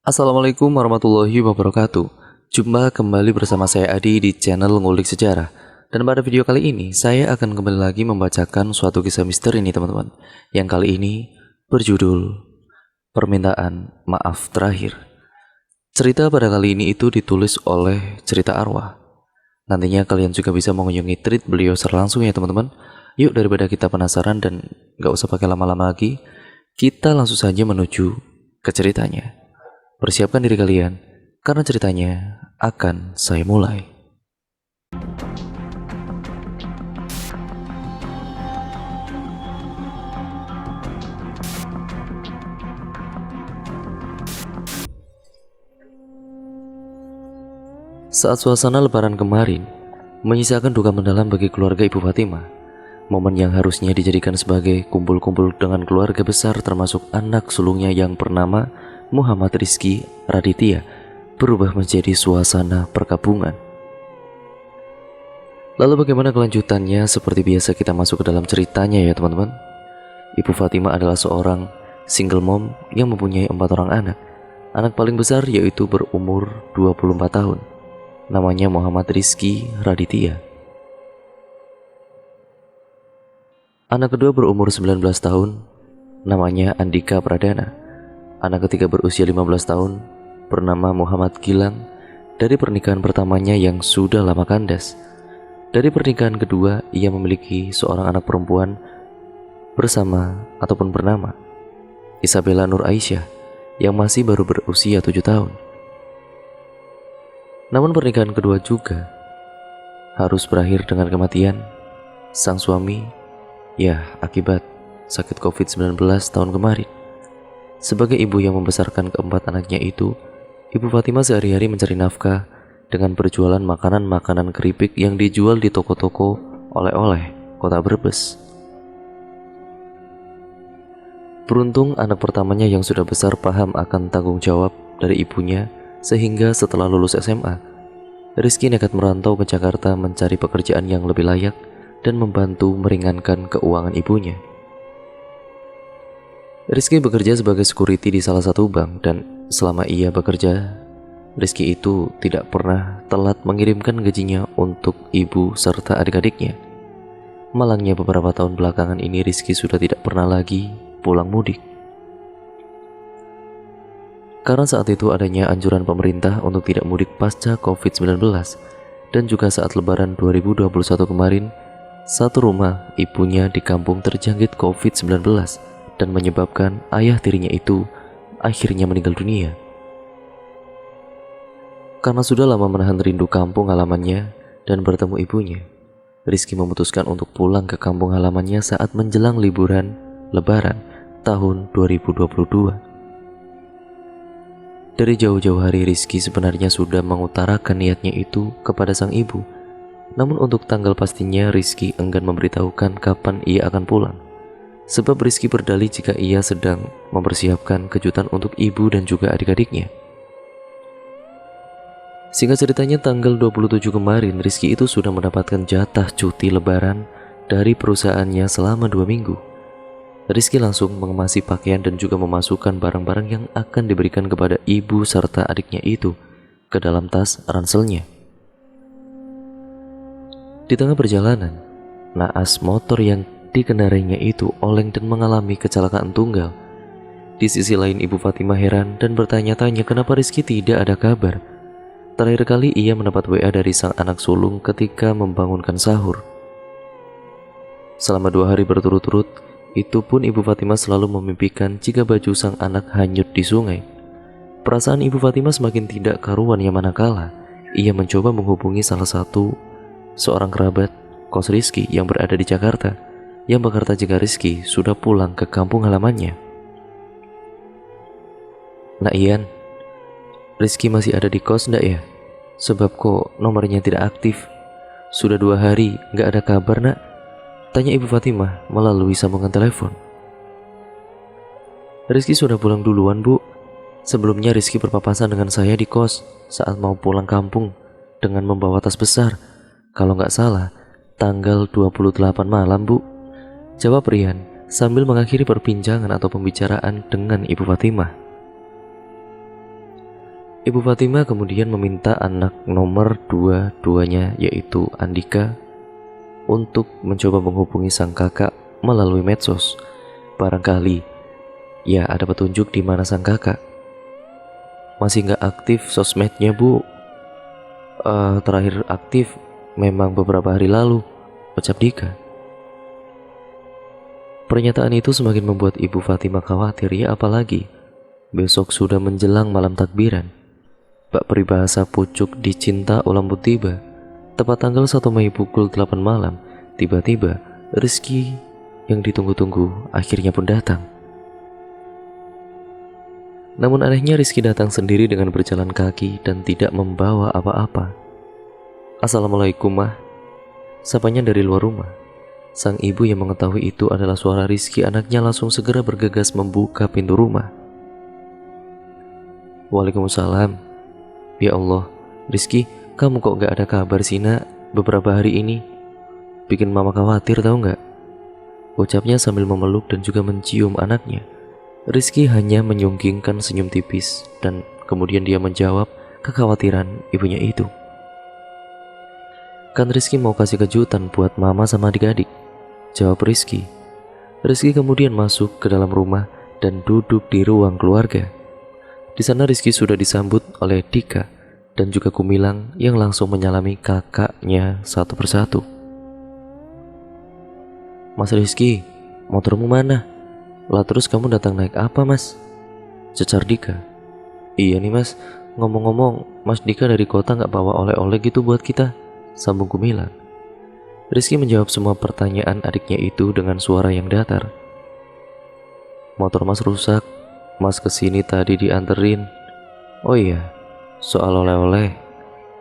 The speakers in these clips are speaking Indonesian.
Assalamualaikum warahmatullahi wabarakatuh. Jumpa kembali bersama saya Adi di channel Ngulik Sejarah. Dan pada video kali ini, saya akan kembali lagi membacakan suatu kisah misteri nih teman-teman. Yang kali ini berjudul Permintaan Maaf Terakhir. Cerita pada kali ini itu ditulis oleh Cerita Arwah. Nantinya kalian juga bisa mengunjungi tweet beliau secara langsung ya teman-teman. Yuk daripada kita penasaran dan gak usah pakai lama-lama lagi, kita langsung saja menuju ke ceritanya. Persiapkan diri kalian, karena ceritanya akan saya mulai. Saat suasana lebaran kemarin menyisakan duka mendalam bagi keluarga Ibu Fatimah, momen yang harusnya dijadikan sebagai kumpul-kumpul dengan keluarga besar termasuk anak sulungnya yang bernama Muhammad Rizky Raditya berubah menjadi suasana perkabungan. Lalu bagaimana kelanjutannya? Seperti biasa kita masuk ke dalam ceritanya ya teman-teman. Ibu Fatimah adalah seorang single mom yang mempunyai 4 orang anak. Anak paling besar yaitu berumur 24 tahun. Namanya Muhammad Rizky Raditya. Anak kedua berumur 19 tahun. Namanya Andika Pradana. Anak ketiga berusia 15 tahun, bernama Muhammad Gilang, dari pernikahan pertamanya yang sudah lama kandas. Dari pernikahan kedua, ia memiliki seorang anak perempuan bersama ataupun bernama Isabella Nur Aisyah, yang masih baru berusia 7 tahun. Namun pernikahan kedua juga harus berakhir dengan kematian sang suami, ya akibat sakit COVID-19 tahun kemarin. Sebagai ibu yang membesarkan keempat anaknya itu, Ibu Fatimah sehari-hari mencari nafkah dengan berjualan makanan-makanan keripik yang dijual di toko-toko oleh-oleh kota Brebes. Beruntung anak pertamanya yang sudah besar paham akan tanggung jawab dari ibunya, sehingga setelah lulus SMA, Rizky nekat merantau ke Jakarta mencari pekerjaan yang lebih layak dan membantu meringankan keuangan ibunya. Rizky bekerja sebagai security di salah satu bank, dan selama ia bekerja, Rizky itu tidak pernah telat mengirimkan gajinya untuk ibu serta adik-adiknya. Malangnya beberapa tahun belakangan ini Rizky sudah tidak pernah lagi pulang mudik. Karena saat itu adanya anjuran pemerintah untuk tidak mudik pasca COVID-19, dan juga saat lebaran 2021 kemarin, satu rumah ibunya di kampung terjangkit COVID-19 dan menyebabkan ayah tirinya itu akhirnya meninggal dunia. Karena sudah lama menahan rindu kampung halamannya dan bertemu ibunya, Rizky memutuskan untuk pulang ke kampung halamannya saat menjelang liburan Lebaran tahun 2022. Dari jauh-jauh hari Rizky sebenarnya sudah mengutarakan niatnya itu kepada sang ibu. Namun untuk tanggal pastinya Rizky enggan memberitahukan kapan ia akan pulang. Sebab Rizky berdalih jika ia sedang mempersiapkan kejutan untuk ibu dan juga adik-adiknya. Singkat ceritanya tanggal 27 kemarin Rizky itu sudah mendapatkan jatah cuti lebaran dari perusahaannya selama 2 minggu. Rizky langsung mengemasi pakaian dan juga memasukkan barang-barang yang akan diberikan kepada ibu serta adiknya itu ke dalam tas ranselnya. Di tengah perjalanan, naas motor yang dikendarainya itu oleng dan mengalami kecelakaan tunggal. Di sisi lain Ibu Fatimah heran dan bertanya-tanya kenapa Rizky tidak ada kabar. Terakhir kali ia mendapat WA dari sang anak sulung ketika membangunkan sahur. Selama 2 hari berturut-turut, itu pun Ibu Fatimah selalu memimpikan jika baju sang anak hanyut di sungai. Perasaan Ibu Fatimah semakin tidak karuan yang manakala ia mencoba menghubungi salah satu seorang kerabat kos Rizky yang berada di Jakarta, yang berkata jika Rizky sudah pulang ke kampung halamannya. Nak Ian, Rizky masih ada di kos ndak ya? Sebab kok nomornya tidak aktif. Sudah 2 hari nggak ada kabar nak? Tanya Ibu Fatimah melalui sambungan telepon. Rizky sudah pulang duluan bu. Sebelumnya Rizky berpapasan dengan saya di kos saat mau pulang kampung dengan membawa tas besar. Kalau nggak salah tanggal 28 malam bu, jawab Rian sambil mengakhiri perbincangan atau pembicaraan dengan Ibu Fatimah. Ibu Fatima kemudian meminta anak nomor dua-duanya yaitu Andika untuk mencoba menghubungi sang kakak melalui medsos. Barangkali ya ada petunjuk di mana sang kakak. Masih nggak aktif sosmednya bu. Terakhir aktif memang beberapa hari lalu, ucap Dika. Pernyataan itu semakin membuat Ibu Fatima khawatir, ya apalagi besok sudah menjelang malam takbiran. Bak peribahasa pucuk dicinta ulam tiba. Tepat tanggal 1 Mei pukul 8 malam, tiba-tiba rezeki yang ditunggu-tunggu akhirnya pun datang. Namun anehnya Rizky datang sendiri dengan berjalan kaki dan tidak membawa apa-apa. Assalamualaikum mah, sapanya dari luar rumah. Sang ibu yang mengetahui itu adalah suara Rizky, anaknya langsung segera bergegas membuka pintu rumah. Waalaikumsalam. Ya Allah, Rizky, kamu kok gak ada kabar sih nak beberapa hari ini? Bikin mama khawatir tahu gak? Ucapnya sambil memeluk dan juga mencium anaknya. Rizky hanya menyunggingkan senyum tipis dan kemudian dia menjawab kekhawatiran ibunya itu. Kan Rizky mau kasih kejutan buat mama sama adik-adik, jawab Rizky. Rizky kemudian masuk ke dalam rumah dan duduk di ruang keluarga. Di sana Rizky sudah disambut oleh Dika dan juga Gumilang yang langsung menyalami kakaknya satu persatu. Mas Rizky, motormu mana? Lah terus kamu datang naik apa mas? Cecar Dika. Iya nih mas, ngomong-ngomong mas Dika dari kota gak bawa oleh-oleh gitu buat kita, sambung Gumilang. Rizky menjawab semua pertanyaan adiknya itu dengan suara yang datar. Motor mas rusak, mas kesini tadi dianterin. Oh iya, soal oleh-oleh,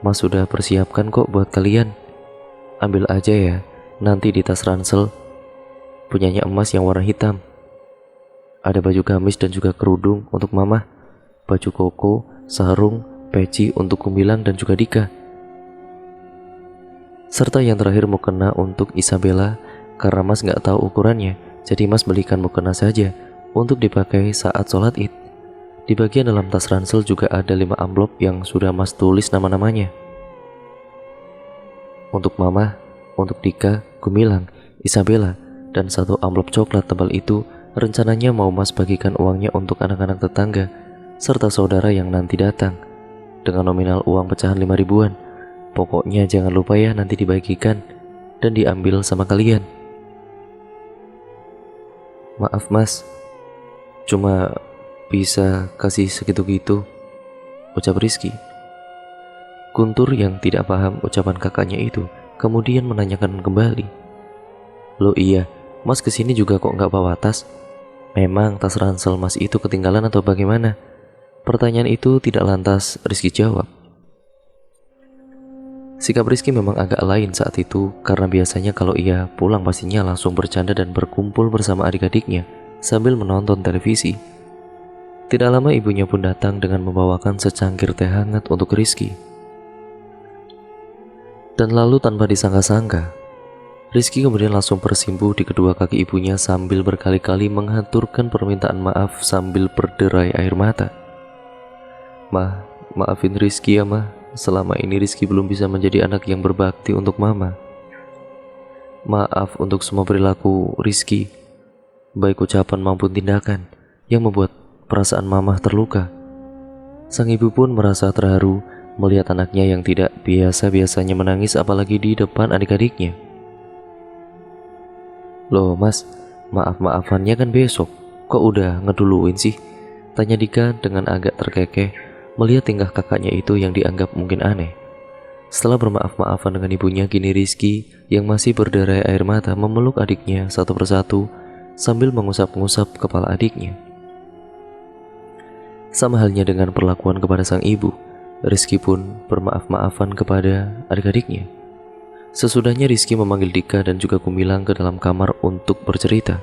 mas sudah persiapkan kok buat kalian. Ambil aja ya, nanti di tas ransel, punyanya emas yang warna hitam. Ada baju gamis dan juga kerudung untuk mama, baju koko, sarung, peci untuk Gumilang dan juga Dika. Serta yang terakhir mukena untuk Isabella, karena mas gak tahu ukurannya, jadi mas belikan mukena saja untuk dipakai saat sholat id. Di bagian dalam tas ransel juga ada 5 amplop yang sudah mas tulis nama-namanya. Untuk mama, untuk Dika, Gumilang, Isabella, dan 1 amplop coklat tebal itu rencananya mau mas bagikan uangnya untuk anak-anak tetangga serta saudara yang nanti datang dengan nominal uang pecahan 5 ribuan. Pokoknya jangan lupa ya nanti dibagikan dan diambil sama kalian. Maaf mas, cuma bisa kasih segitu-gitu, ucap Rizky. Guntur yang tidak paham ucapan kakaknya itu kemudian menanyakan kembali. Loh iya, mas kesini juga kok gak bawa tas? Memang tas ransel mas itu ketinggalan atau bagaimana? Pertanyaan itu tidak lantas Rizky jawab. Sikap Rizky memang agak lain saat itu karena biasanya kalau ia pulang pastinya langsung bercanda dan berkumpul bersama adik-adiknya sambil menonton televisi. Tidak lama ibunya pun datang dengan membawakan secangkir teh hangat untuk Rizky. Dan lalu tanpa disangka-sangka, Rizky kemudian langsung bersimpuh di kedua kaki ibunya sambil berkali-kali menghaturkan permintaan maaf sambil berderai air mata. Mah, maafin Rizky ya mah. Selama ini Rizky belum bisa menjadi anak yang berbakti untuk mama. Maaf untuk semua perilaku Rizky, baik ucapan maupun tindakan yang membuat perasaan mama terluka. Sang ibu pun merasa terharu melihat anaknya yang tidak biasa-biasanya menangis apalagi di depan adik-adiknya. Loh mas, maaf-maafannya kan besok, kok udah ngeduluin sih? Tanya Dika dengan agak terkekeh melihat tingkah kakaknya itu yang dianggap mungkin aneh. Setelah bermaaf-maafan dengan ibunya, kini Rizky yang masih berderai air mata memeluk adiknya satu persatu sambil mengusap-ngusap kepala adiknya. Sama halnya dengan perlakuan kepada sang ibu, Rizky pun bermaaf-maafan kepada adik-adiknya. Sesudahnya Rizky memanggil Dika dan juga Gumilang ke dalam kamar untuk bercerita.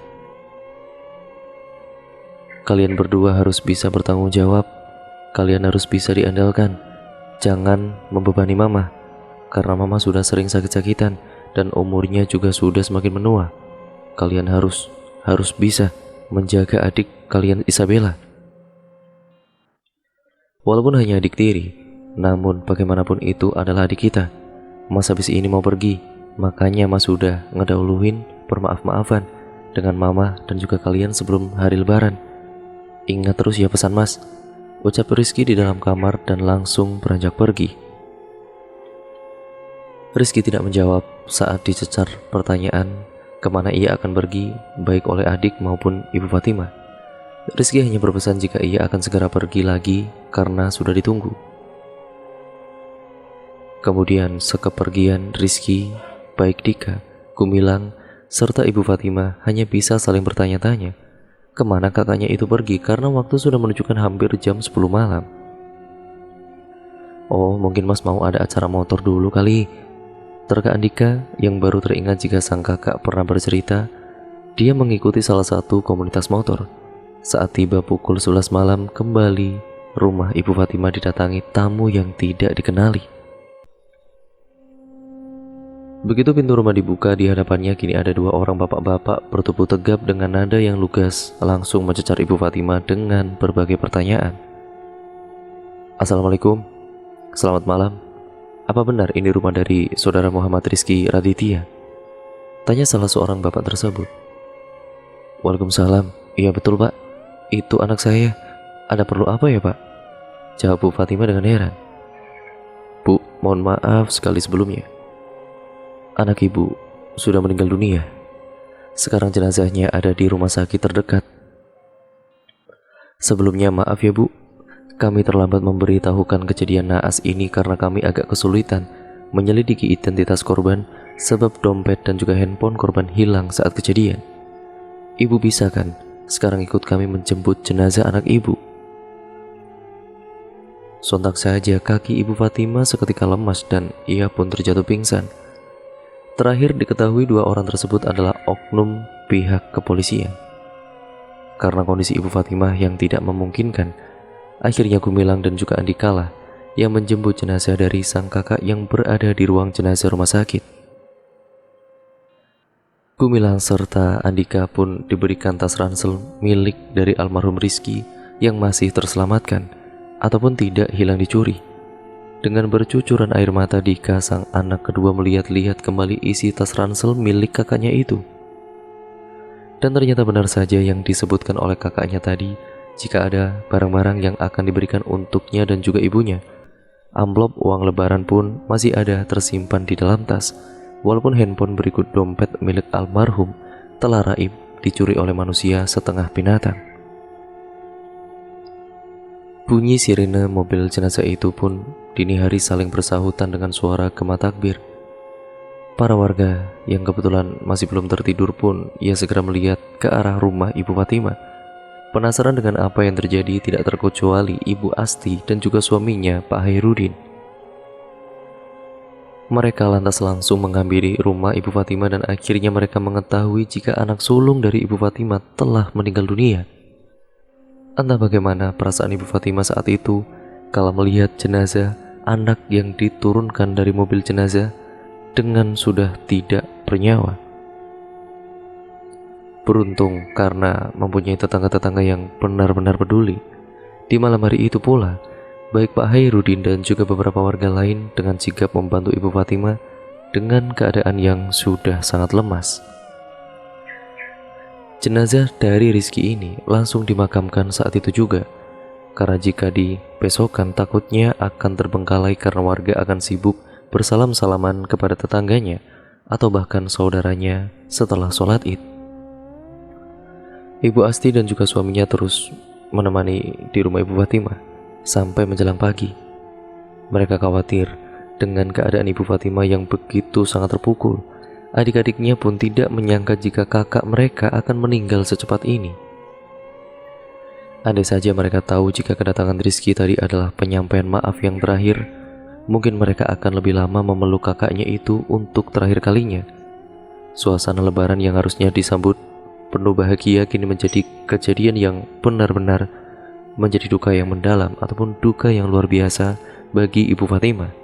Kalian berdua harus bisa bertanggung jawab. Kalian harus bisa diandalkan. Jangan membebani mama, karena mama sudah sering sakit-sakitan dan umurnya juga sudah semakin menua. Kalian harus bisa menjaga adik kalian Isabella. Walaupun hanya adik tiri, namun bagaimanapun itu adalah adik kita. Mas habis ini mau pergi, makanya Mas sudah ngedahuluin permaaf-maafan dengan mama dan juga kalian sebelum hari lebaran. Ingat terus ya pesan Mas, ucap Rizky di dalam kamar dan langsung beranjak pergi. Rizky tidak menjawab saat dicecar pertanyaan kemana ia akan pergi, baik oleh adik maupun Ibu Fatimah. Rizky hanya berpesan jika ia akan segera pergi lagi karena sudah ditunggu. Kemudian sekepergian Rizky, baik Dika, Gumilang, serta Ibu Fatimah hanya bisa saling bertanya-tanya kemana kakaknya itu pergi karena waktu sudah menunjukkan hampir jam 10 malam. Oh, mungkin Mas mau ada acara motor dulu kali. Terka Andika yang baru teringat jika sang kakak pernah bercerita dia mengikuti salah satu komunitas motor. Saat tiba pukul 11 malam kembali, rumah Ibu Fatimah didatangi tamu yang tidak dikenali. Begitu pintu rumah dibuka, di hadapannya kini ada dua orang bapak-bapak bertubuh tegap dengan nada yang lugas langsung mencecar Ibu Fatimah dengan berbagai pertanyaan. Assalamualaikum, selamat malam. Apa benar ini rumah dari saudara Muhammad Rizky Raditya? Tanya salah seorang bapak tersebut. Waalaikumsalam, iya betul pak, itu anak saya. Ada perlu apa ya pak? Jawab Bu Fatimah dengan heran. Bu, mohon maaf sekali sebelumnya. Anak ibu sudah meninggal dunia. Sekarang jenazahnya ada di rumah sakit terdekat. Sebelumnya maaf ya bu, kami terlambat memberitahukan kejadian naas ini karena kami agak kesulitan menyelidiki identitas korban sebab dompet dan juga handphone korban hilang saat kejadian. Ibu bisa kan sekarang ikut kami menjemput jenazah anak ibu? Sontak saja kaki Ibu Fatimah seketika lemas dan ia pun terjatuh pingsan. Terakhir diketahui dua orang tersebut adalah oknum pihak kepolisian. Karena kondisi Ibu Fatimah yang tidak memungkinkan, akhirnya Gumilang dan juga Andika lah yang menjemput jenazah dari sang kakak yang berada di ruang jenazah rumah sakit. Gumilang serta Andika pun diberikan tas ransel milik dari almarhum Rizky yang masih terselamatkan ataupun tidak hilang dicuri. Dengan bercucuran air mata, Dika sang anak kedua melihat-lihat kembali isi tas ransel milik kakaknya itu. Dan ternyata benar saja yang disebutkan oleh kakaknya tadi, jika ada barang-barang yang akan diberikan untuknya dan juga ibunya. Amplop uang lebaran pun masih ada tersimpan di dalam tas, walaupun handphone berikut dompet milik almarhum telah raib dicuri oleh manusia setengah binatang. Bunyi sirine mobil jenazah itu pun dini hari saling bersahutan dengan suara gema takbir. Para warga yang kebetulan masih belum tertidur pun ia segera melihat ke arah rumah Ibu Fatimah. Penasaran dengan apa yang terjadi tidak terkecuali Ibu Asti dan juga suaminya Pak Hairudin. Mereka lantas langsung menghampiri rumah Ibu Fatimah dan akhirnya mereka mengetahui jika anak sulung dari Ibu Fatimah telah meninggal dunia. Entah bagaimana perasaan Ibu Fatimah saat itu kala melihat jenazah anak yang diturunkan dari mobil jenazah dengan sudah tidak bernyawa. Beruntung karena mempunyai tetangga-tetangga yang benar-benar peduli. Di malam hari itu pula, baik Pak Hairudin dan juga beberapa warga lain dengan sigap membantu Ibu Fatimah dengan keadaan yang sudah sangat lemas. Jenazah dari Rizky ini langsung dimakamkan saat itu juga, karena jika dibesokan takutnya akan terbengkalai karena warga akan sibuk bersalam-salaman kepada tetangganya atau bahkan saudaranya setelah sholat Id. Ibu Asti dan juga suaminya terus menemani di rumah Ibu Fatimah sampai menjelang pagi. Mereka khawatir dengan keadaan Ibu Fatimah yang begitu sangat terpukul. Adik-adiknya pun tidak menyangka jika kakak mereka akan meninggal secepat ini. Andai saja mereka tahu jika kedatangan Rizky tadi adalah penyampaian maaf yang terakhir, mungkin mereka akan lebih lama memeluk kakaknya itu untuk terakhir kalinya. Suasana lebaran yang harusnya disambut penuh bahagia kini menjadi kejadian yang benar-benar menjadi duka yang mendalam ataupun duka yang luar biasa bagi Ibu Fatimah.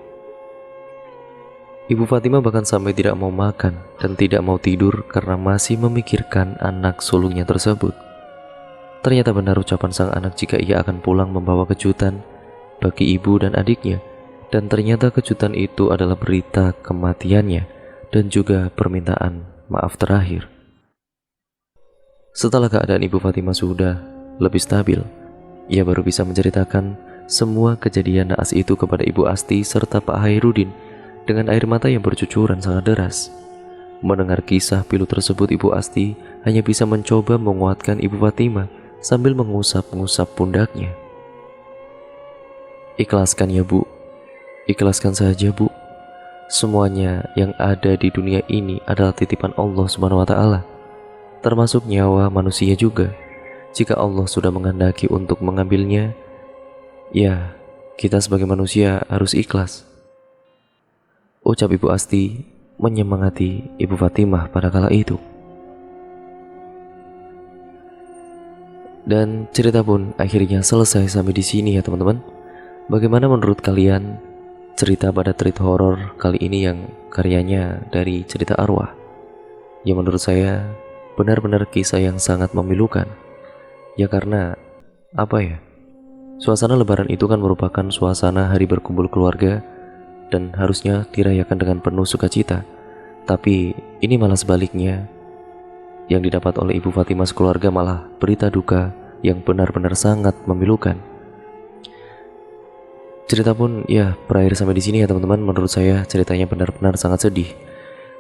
Ibu Fatimah bahkan sampai tidak mau makan dan tidak mau tidur karena masih memikirkan anak sulungnya tersebut. Ternyata benar ucapan sang anak jika ia akan pulang membawa kejutan bagi ibu dan adiknya, dan ternyata kejutan itu adalah berita kematiannya dan juga permintaan maaf terakhir. Setelah keadaan Ibu Fatimah sudah lebih stabil, ia baru bisa menceritakan semua kejadian naas itu kepada Ibu Asti serta Pak Hairudin dengan air mata yang bercucuran sangat deras. Mendengar kisah pilu tersebut, Ibu Asti hanya bisa mencoba menguatkan Ibu Fatimah sambil mengusap-ngusap pundaknya. "Ikhlaskan ya Bu, ikhlaskan saja Bu. Semuanya yang ada di dunia ini adalah titipan Allah Subhanahu wa Ta'ala, termasuk nyawa manusia juga. Jika Allah sudah menghendaki untuk mengambilnya, ya kita sebagai manusia harus ikhlas," ucap Ibu Asti menyemangati Ibu Fatimah pada kala itu. Dan cerita pun akhirnya selesai sampai di sini ya teman-teman. Bagaimana menurut kalian cerita pada treat horor kali ini yang karyanya dari cerita arwah? Ya menurut saya benar-benar kisah yang sangat memilukan. Ya karena apa ya? Suasana lebaran itu kan merupakan suasana hari berkumpul keluarga dan harusnya dirayakan dengan penuh sukacita. Tapi ini malah sebaliknya. Yang didapat oleh Ibu Fatimah sekeluarga malah berita duka yang benar-benar sangat memilukan. Cerita pun ya berakhir sampai di sini ya teman-teman. Menurut saya ceritanya benar-benar sangat sedih.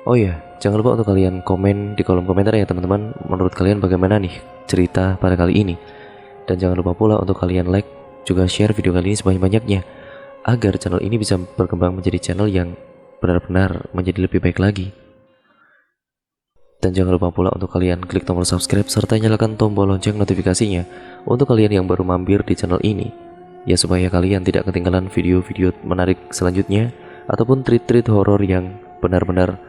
Oh ya, jangan lupa untuk kalian komen di kolom komentar ya teman-teman. Menurut kalian bagaimana nih cerita pada kali ini? Dan jangan lupa pula untuk kalian like juga share video kali ini sebanyak-banyaknya agar channel ini bisa berkembang menjadi channel yang benar-benar menjadi lebih baik lagi. Dan jangan lupa pula untuk kalian klik tombol subscribe serta nyalakan tombol lonceng notifikasinya untuk kalian yang baru mampir di channel ini. Ya supaya kalian tidak ketinggalan video-video menarik selanjutnya ataupun treat-treat horor yang benar-benar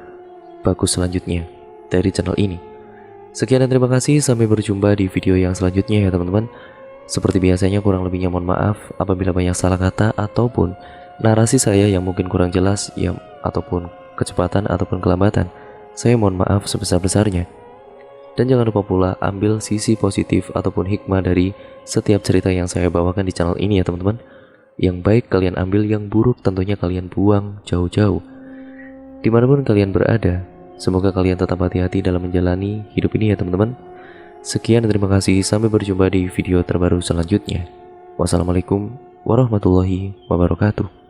bagus selanjutnya dari channel ini. Sekian dan terima kasih, sampai berjumpa di video yang selanjutnya ya teman-teman. Seperti biasanya kurang lebihnya mohon maaf apabila banyak salah kata ataupun narasi saya yang mungkin kurang jelas ya, ataupun kecepatan ataupun kelambatan. Saya mohon maaf sebesar-besarnya. Dan jangan lupa pula ambil sisi positif ataupun hikmah dari setiap cerita yang saya bawakan di channel ini ya teman-teman. Yang baik kalian ambil, yang buruk tentunya kalian buang jauh-jauh. Dimanapun kalian berada, semoga kalian tetap hati-hati dalam menjalani hidup ini ya teman-teman. Sekian dan terima kasih, sampai berjumpa di video terbaru selanjutnya. Wassalamualaikum warahmatullahi wabarakatuh.